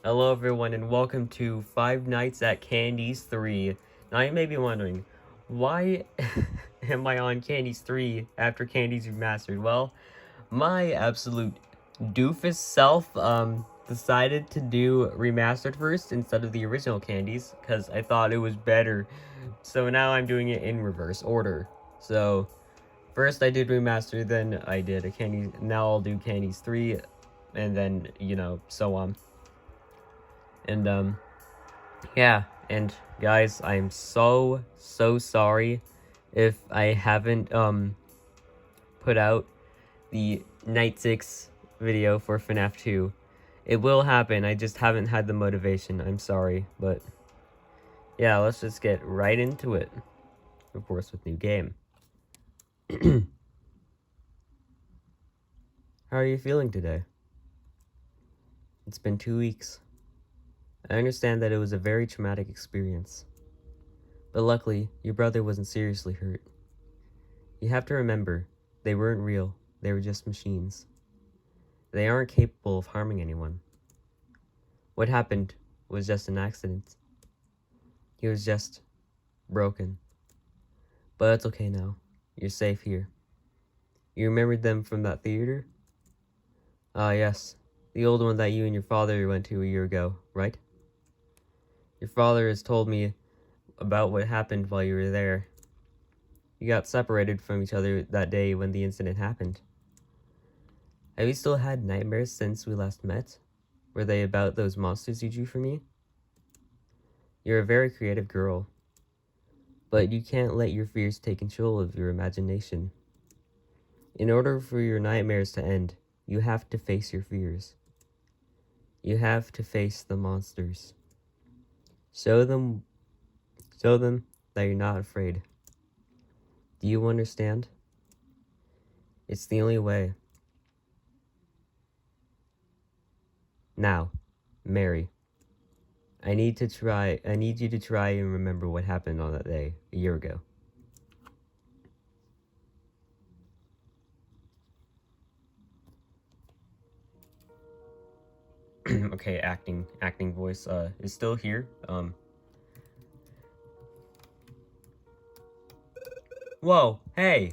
Hello everyone and welcome to Five Nights at Candy's 3. Now you may be wondering, why am I on Candy's 3 after Candy's Remastered? Well, my absolute doofus self decided to do Remastered first instead of the original Candies because I thought it was better. So now I'm doing it in reverse order. So first I did Remastered, then I did a Candy, now I'll do Candy's 3 and then, so on. And yeah, and guys, I'm so sorry if I haven't put out the Night 6 video for FNAF 2. It will happen, I just haven't had the motivation, I'm sorry, but yeah, let's just get right into it. Of course, with new game. How are you feeling today? It's been 2 weeks. I understand that it was a very traumatic experience. But luckily, your brother wasn't seriously hurt. You have to remember, they weren't real, they were just machines. They aren't capable of harming anyone. What happened was just an accident. He was just broken. But it's okay now. You're safe here. You remembered them from that theater? Ah, yes. The old one that you and your father went to a year ago, right? Your father has told me about what happened while you were there. You got separated from each other that day when the incident happened. Have you still had nightmares since we last met? Were they about those monsters you drew for me? You're a very creative girl, but you can't let your fears take control of your imagination. In order for your nightmares to end, you have to face your fears. You have to face the monsters. Show them that you're not afraid. Do you understand? It's the only way. Now, Mary, I need you to try and remember what happened on that day, a year ago. Okay, acting voice, is still here, Whoa, hey!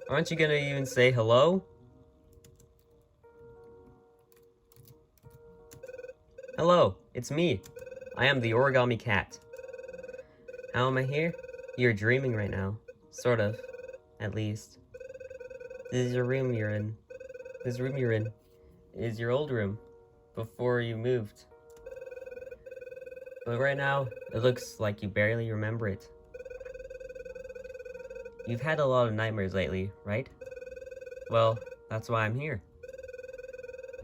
Aren't you gonna even say hello? Hello, it's me. I am the Origami Cat. How am I here? You're dreaming right now. Sort of. At least. This is your room you're in. This room you're in is your old room. Before you moved. But right now, it looks like you barely remember it. You've had a lot of nightmares lately, right? Well, that's why I'm here.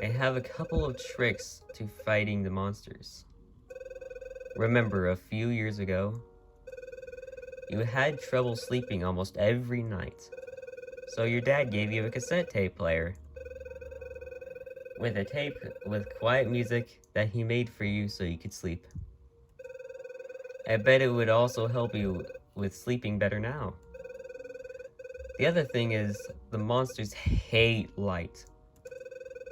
I have a couple of tricks to fighting the monsters. Remember, a few years ago, you had trouble sleeping almost every night. So your dad gave you a cassette tape player. With a tape with quiet music that he made for you so you could sleep. I bet it would also help you with sleeping better now. The other thing is, the monsters hate light.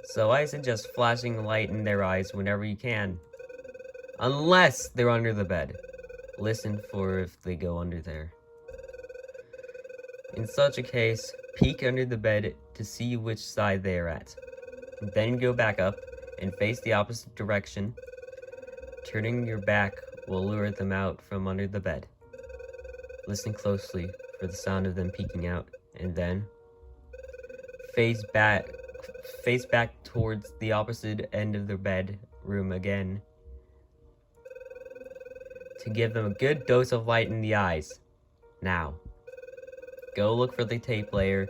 So I suggest flashing the light in their eyes whenever you can. Unless they're under the bed. Listen for if they go under there. In such a case, peek under the bed to see which side they are at. Then go back up and face the opposite direction. Turning your back will lure them out from under the bed. Listen closely for the sound of them peeking out, and then face back towards the opposite end of the bedroom again to give them a good dose of light in the eyes. Now, go look for the tape player.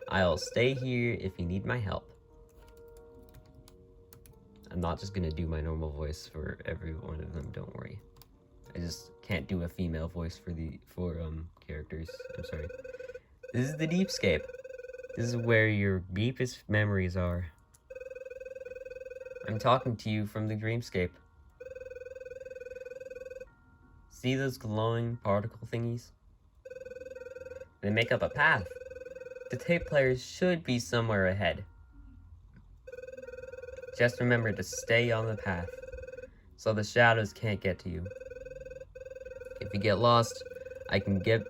I'll stay here if you need my help. I'm not just gonna do my normal voice for every one of them, don't worry. I just can't do a female voice for characters. I'm sorry. This is the Deepscape. This is where your deepest memories are. I'm talking to you from the Dreamscape. See those glowing particle thingies? They make up a path. The tape player should be somewhere ahead. Just remember to stay on the path. so the shadows can't get to you. If you get lost, I can get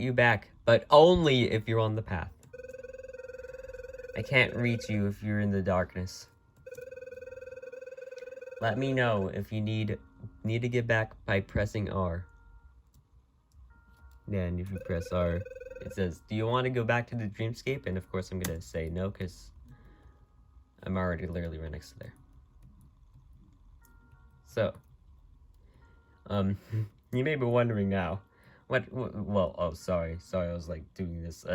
you back, but only if you're on the path. I can't reach you if you're in the darkness. Let me know if you need to get back by pressing R. Yeah, and if you press R, it says, do you want to go back to the dreamscape? And of course I'm gonna say no, because I'm already literally right next to there. So, you may be wondering now, well, oh, sorry, I was, like, doing this,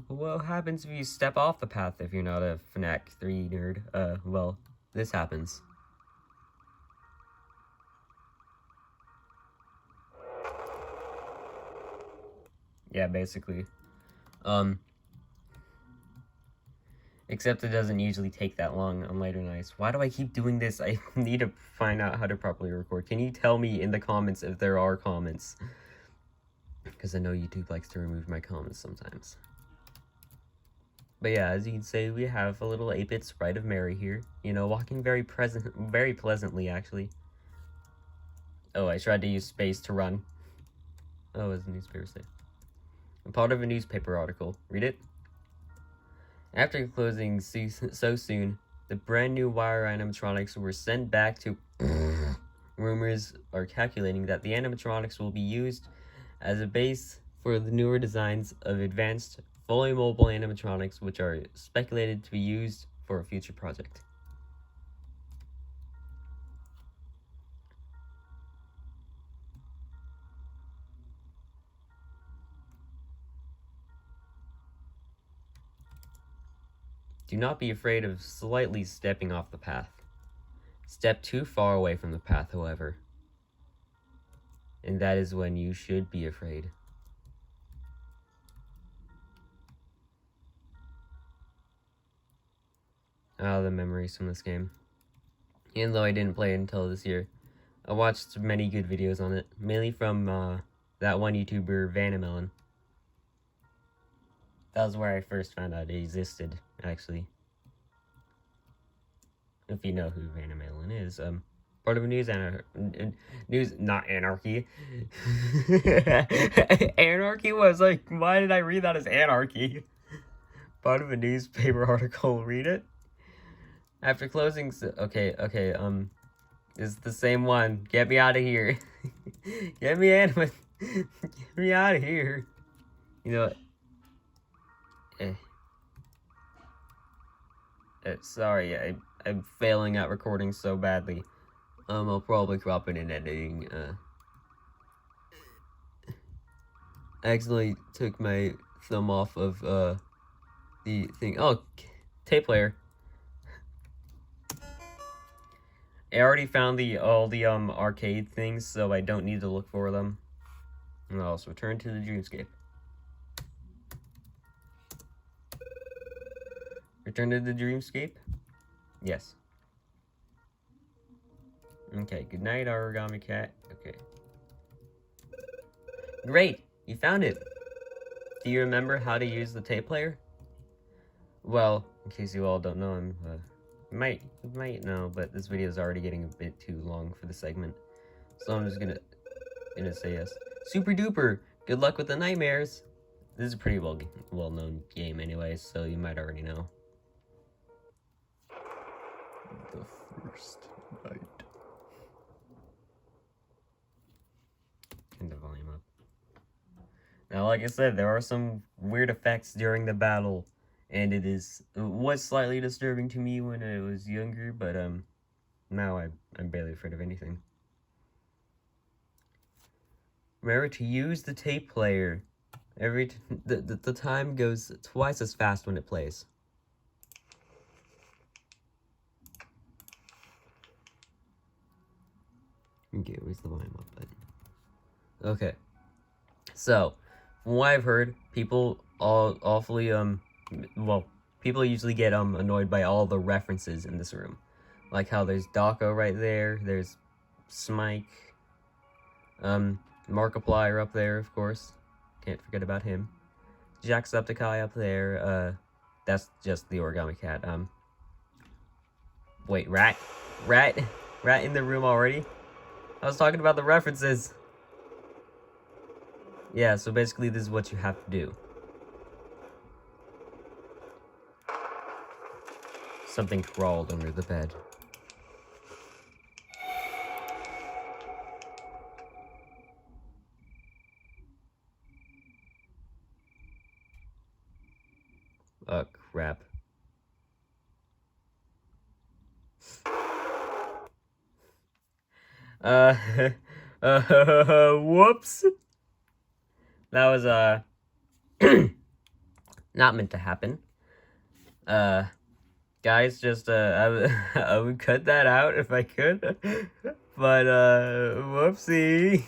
what happens if you step off the path if you're not a FNAF 3 nerd? Well, this happens. Yeah, basically. Except it doesn't usually take that long on later nights. Why do I keep doing this? I need to find out how to properly record. Can you tell me in the comments if there are comments? Because I know YouTube likes to remove my comments sometimes. But yeah, as you can see, we have a little 8-bit sprite of Mary here. You know, walking very pleasantly, actually. Oh, I tried to use space to run. Oh, it's a newspaper say. I'm part of a newspaper article. Read it. After closing so soon, the brand new wire animatronics were sent back to... Rumors are calculating that the animatronics will be used as a base for the newer designs of advanced, fully mobile animatronics, which are speculated to be used for a future project. Do not be afraid of slightly stepping off the path. Step too far away from the path, however. And that is when you should be afraid. Ah, the memories from this game. Even though I didn't play it until this year, I watched many good videos on it, mainly from that one YouTuber, Vanamelon. That was where I first found out it existed, actually. If you know who Vanamelon is, part of a not anarchy. Anarchy was like, why did I read that as anarchy? Part of a newspaper article, read it. After closing, okay, it's the same one. Get me out of here. Get me out of here. You know what? Sorry, I'm failing at recording so badly. I'll probably crop it in editing. I accidentally took my thumb off of, the thing. Oh, tape player. I already found all the arcade things, so I don't need to look for them. And I'll also return to the dreamscape. Return to the dreamscape? Yes. Okay, good night, Origami Cat. Okay. Great! You found it! Do you remember how to use the tape player? Well, in case you all don't know, you might know, but this video is already getting a bit too long for the segment. So I'm just gonna say yes. Super duper! Good luck with the nightmares! This is a pretty well-known game anyways, so you might already know. The first night. Turn the volume up. Now, like I said, there are some weird effects during the battle, and it was slightly disturbing to me when I was younger, but now I'm barely afraid of anything. Remember to use the tape player. The time goes twice as fast when it plays. Okay, where's the volume up button? Okay. So, from what I've heard, people people usually get annoyed by all the references in this room. Like how there's Dawko right there, there's Smike, Markiplier up there, of course. Can't forget about him. Jacksepticeye up there, that's just the Origami Cat. Wait, rat in the room already? I was talking about the references. Yeah, so basically this is what you have to do. Something crawled under the bed. Oh, crap. Uh, whoops. That was, not meant to happen. Guys, just, I would cut that out if I could. But, whoopsie.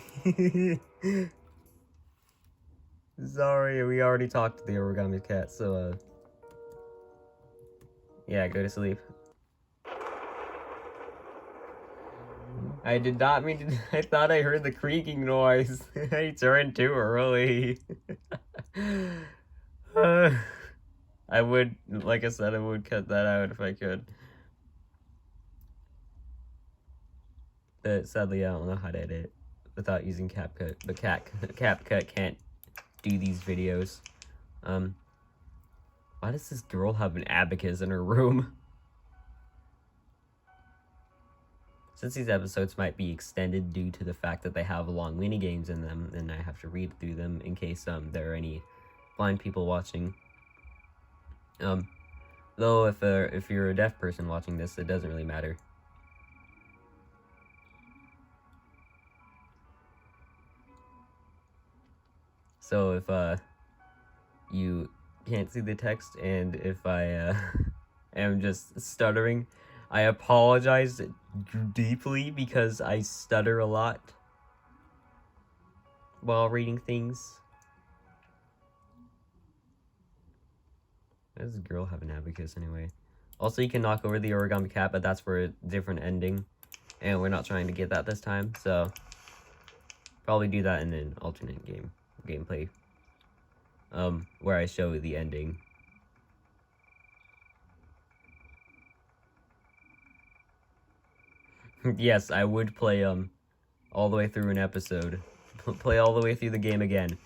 Sorry, we already talked to the origami cat, so, yeah, go to sleep. I did not mean to. I thought I heard the creaking noise. I turned too early. I would, like I said, I would cut that out if I could. But sadly, I don't know how to edit without using CapCut. But CapCut can't do these videos. Why does this girl have an abacus in her room? Since these episodes might be extended due to the fact that they have long mini games in them, and I have to read through them in case there are any blind people watching. Though if you're a deaf person watching this, it doesn't really matter. So if you can't see the text, and if I am just stuttering, I apologize deeply because I stutter a lot while reading things. Why does this girl have an abacus anyway? Also, you can knock over the origami cat, but that's for a different ending, and we're not trying to get that this time, so probably do that in an alternate gameplay, where I show the ending. Yes, I would play all the way through an episode, play all the way through the game again,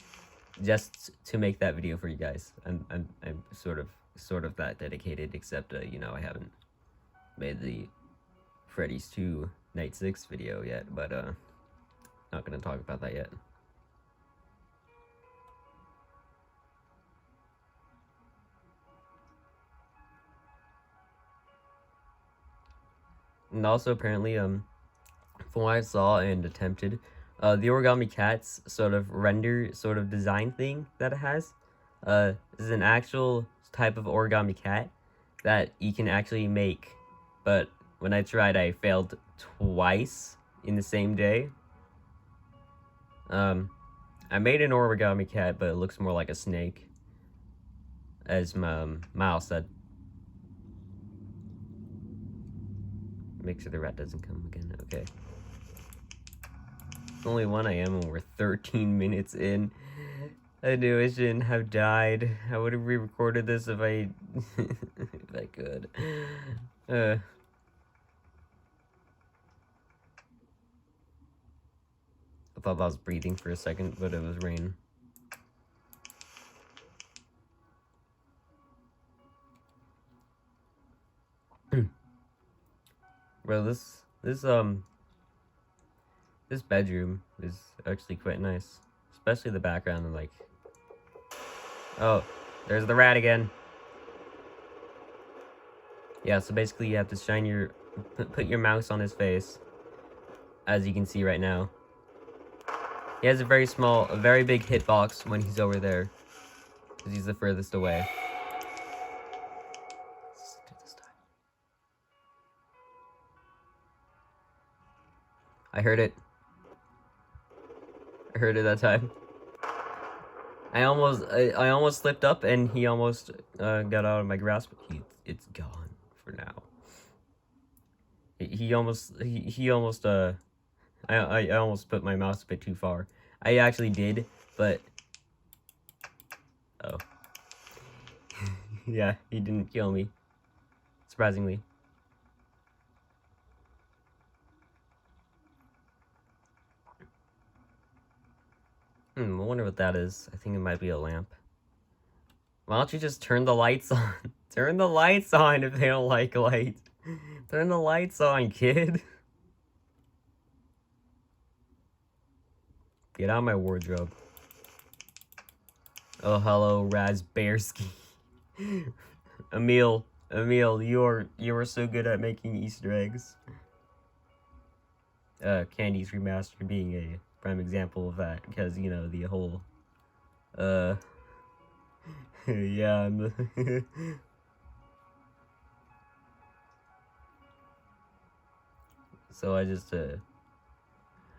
just to make that video for you guys. I'm sort of that dedicated, except you know, I haven't made the Freddy's 2 Night 6 video yet, but not gonna talk about that yet. And also, apparently, from what I saw and attempted, the origami cat's sort of render, sort of design thing that it has, is an actual type of origami cat that you can actually make. But when I tried, I failed twice in the same day. I made an origami cat, but it looks more like a snake, as Miles said. Make sure the rat doesn't come again. Okay. Only one I am, and we're 13 minutes in. I knew I shouldn't have died. I would have re-recorded this if I if I could. I thought I was breathing for a second, but it was rain. Bro, this bedroom is actually quite nice, especially the background and like. Oh, there's the rat again. Yeah, so basically you have to shine put your mouse on his face, as you can see right now. He has a very big hitbox when he's over there, because he's the furthest away. I heard it. I heard it that time. I almost slipped up, and he almost got out of my grasp. It's gone for now. He almost I almost put my mouse a bit too far. I actually did, but oh. Yeah, he didn't kill me, surprisingly. what that is. I think it might be a lamp. Why don't you just turn the lights on? Turn the lights on if they don't like light. Turn the lights on, kid. Get out of my wardrobe. Oh, hello, Razbearski. Emil, you are so good at making Easter eggs. Candy's Remastered being a prime example of that, because, you know, the whole, yeah, so I just,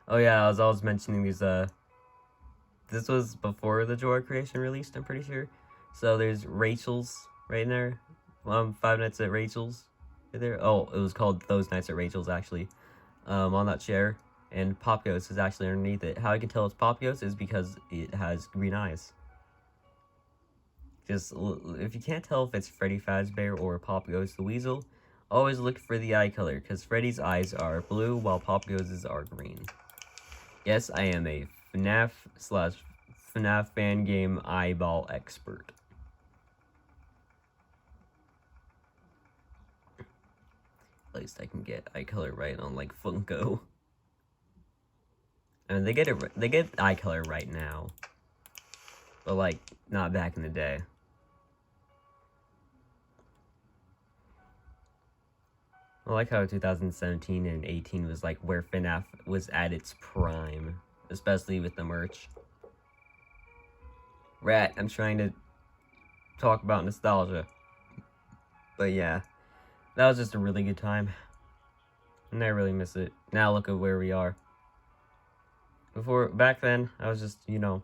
oh yeah, I was mentioning these, this was before the Jorah creation released, I'm pretty sure. So there's Rachel's right in there. Five Nights at Rachel's right there. Oh, it was called Those Nights at Rachel's, actually. On that chair. And Pop Ghost is actually underneath it. How I can tell it's Pop Ghost is because it has green eyes. Just, if you can't tell if it's Freddy Fazbear or Pop Ghost the Weasel, always look for the eye color, because Freddy's eyes are blue while Pop Ghost's are green. Yes, I am a FNAF fan game eyeball expert. At least I can get eye color right on, like, Funko. I mean, they get eye color right now, but, like, not back in the day. I like how 2017 and 18 was, like, where FNAF was at its prime, especially with the merch. Rat, I'm trying to talk about nostalgia. But yeah, that was just a really good time. And I really miss it. Now look at where we are. Back then, I was just, you know,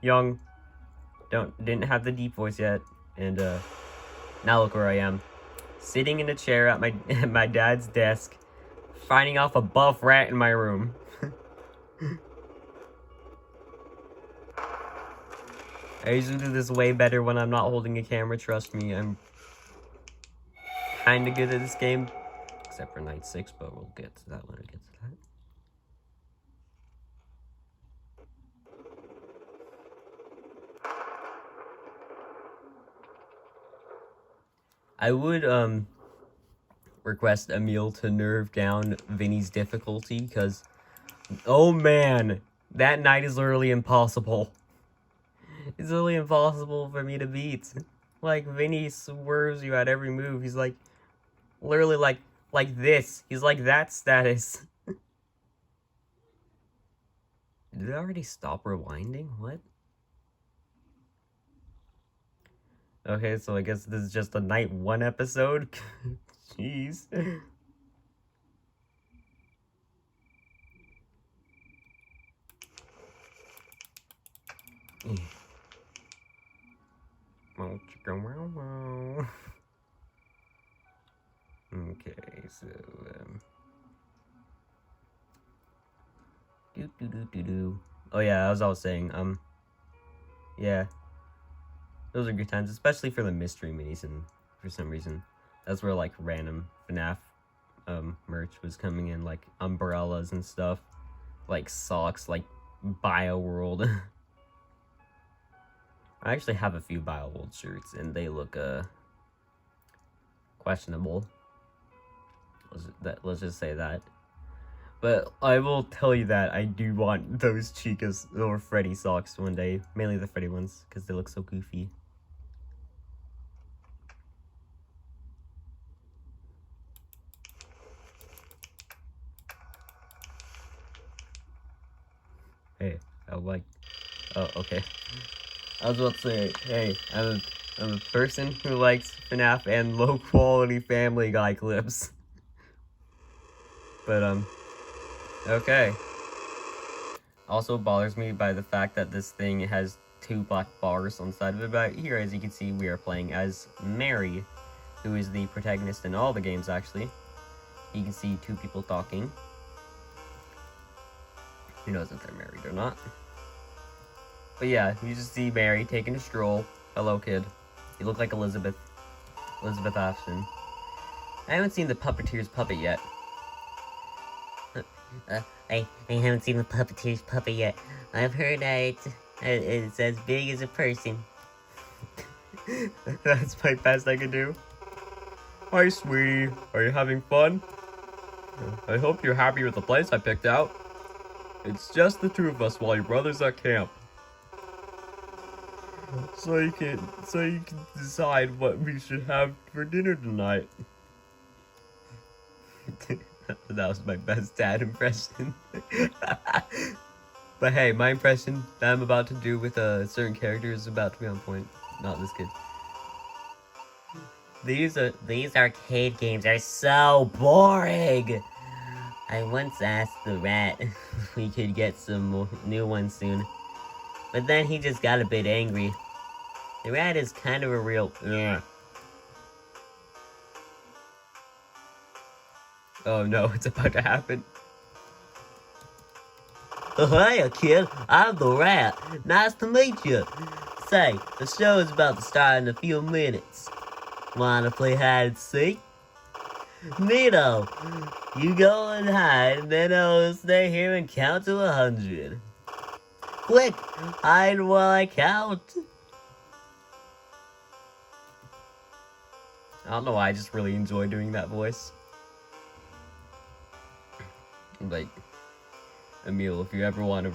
young. Didn't have the deep voice yet. And now look where I am. Sitting in a chair at my dad's desk, fighting off a buff rat in my room. I usually do this way better when I'm not holding a camera, trust me. I'm kinda good at this game. Except for Night 6, but we'll get to that when we get to that. I would, request Emil to nerve down Vinny's difficulty, because, oh man, that night is literally impossible. It's literally impossible for me to beat. Like, Vinny swerves you at every move. He's like, literally like this. He's like that status. Did it already stop rewinding? What? Okay, so I guess this is just a night 1 episode. Jeez. Okay, so oh yeah, as I was saying, yeah, those are good times, especially for the mystery minis, and for some reason, that's where, like, random FNAF, merch was coming in, like, umbrellas and stuff, like, socks, like, BioWorld. I actually have a few BioWorld shirts, and they look, questionable. Let's just say that. But I will tell you that I do want those Chica's or Freddy socks one day. Mainly the Freddy ones, because they look so goofy. Hey, I like... Oh, okay. I was about to say, hey, I'm a person who likes FNAF and low-quality Family Guy clips. But, okay. Also bothers me by the fact that this thing has 2 black bars on the side of it, but here, as you can see, we are playing as Mary, who is the protagonist in all the games, actually. You can see 2 people talking. Who knows if they're married or not. But yeah, you just see Mary taking a stroll. Hello, kid. You look like Elizabeth Ashton. I haven't seen the Puppeteer's puppet yet. I haven't seen the Puppeteer's puppet yet. I've heard that It's as big as a person. That's my best I can do. Hi, sweetie. Are you having fun? I hope you're happy with the place I picked out. It's just the two of us while your brother's at camp. So you can decide what we should have for dinner tonight. That was my best dad impression. But hey, my impression that I'm about to do with a certain character is about to be on point. Not this kid. These arcade games are so boring. I once asked the rat if we could get some new ones soon, but then he just got a bit angry. The rat is kind of a real. Ugh. Oh no, it's about to happen. Hiya, kid. I'm the rat. Nice to meet you. Say, the show is about to start in a few minutes. Wanna play hide and seek? Neato. You go and hide, and then I'll stay here and count to 100. Quick, hide while I count. I don't know why, I just really enjoy doing that voice. Like, Emil, if you ever want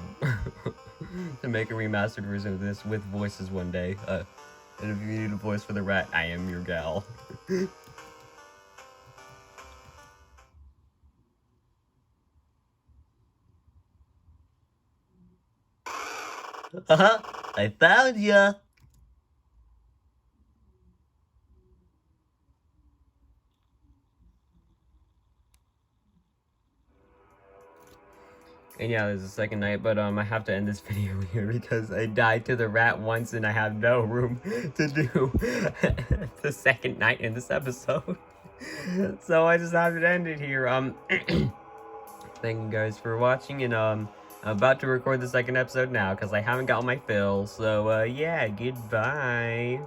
to make a remastered version of this with voices one day, and if you need a voice for the rat, I am your gal. I found ya! And yeah, there's a second night, but I have to end this video here because I died to the rat once and I have no room to do the second night in this episode. So I just have to end it here. Thank you guys for watching, and I'm about to record the second episode now because I haven't got my fill. So yeah, goodbye.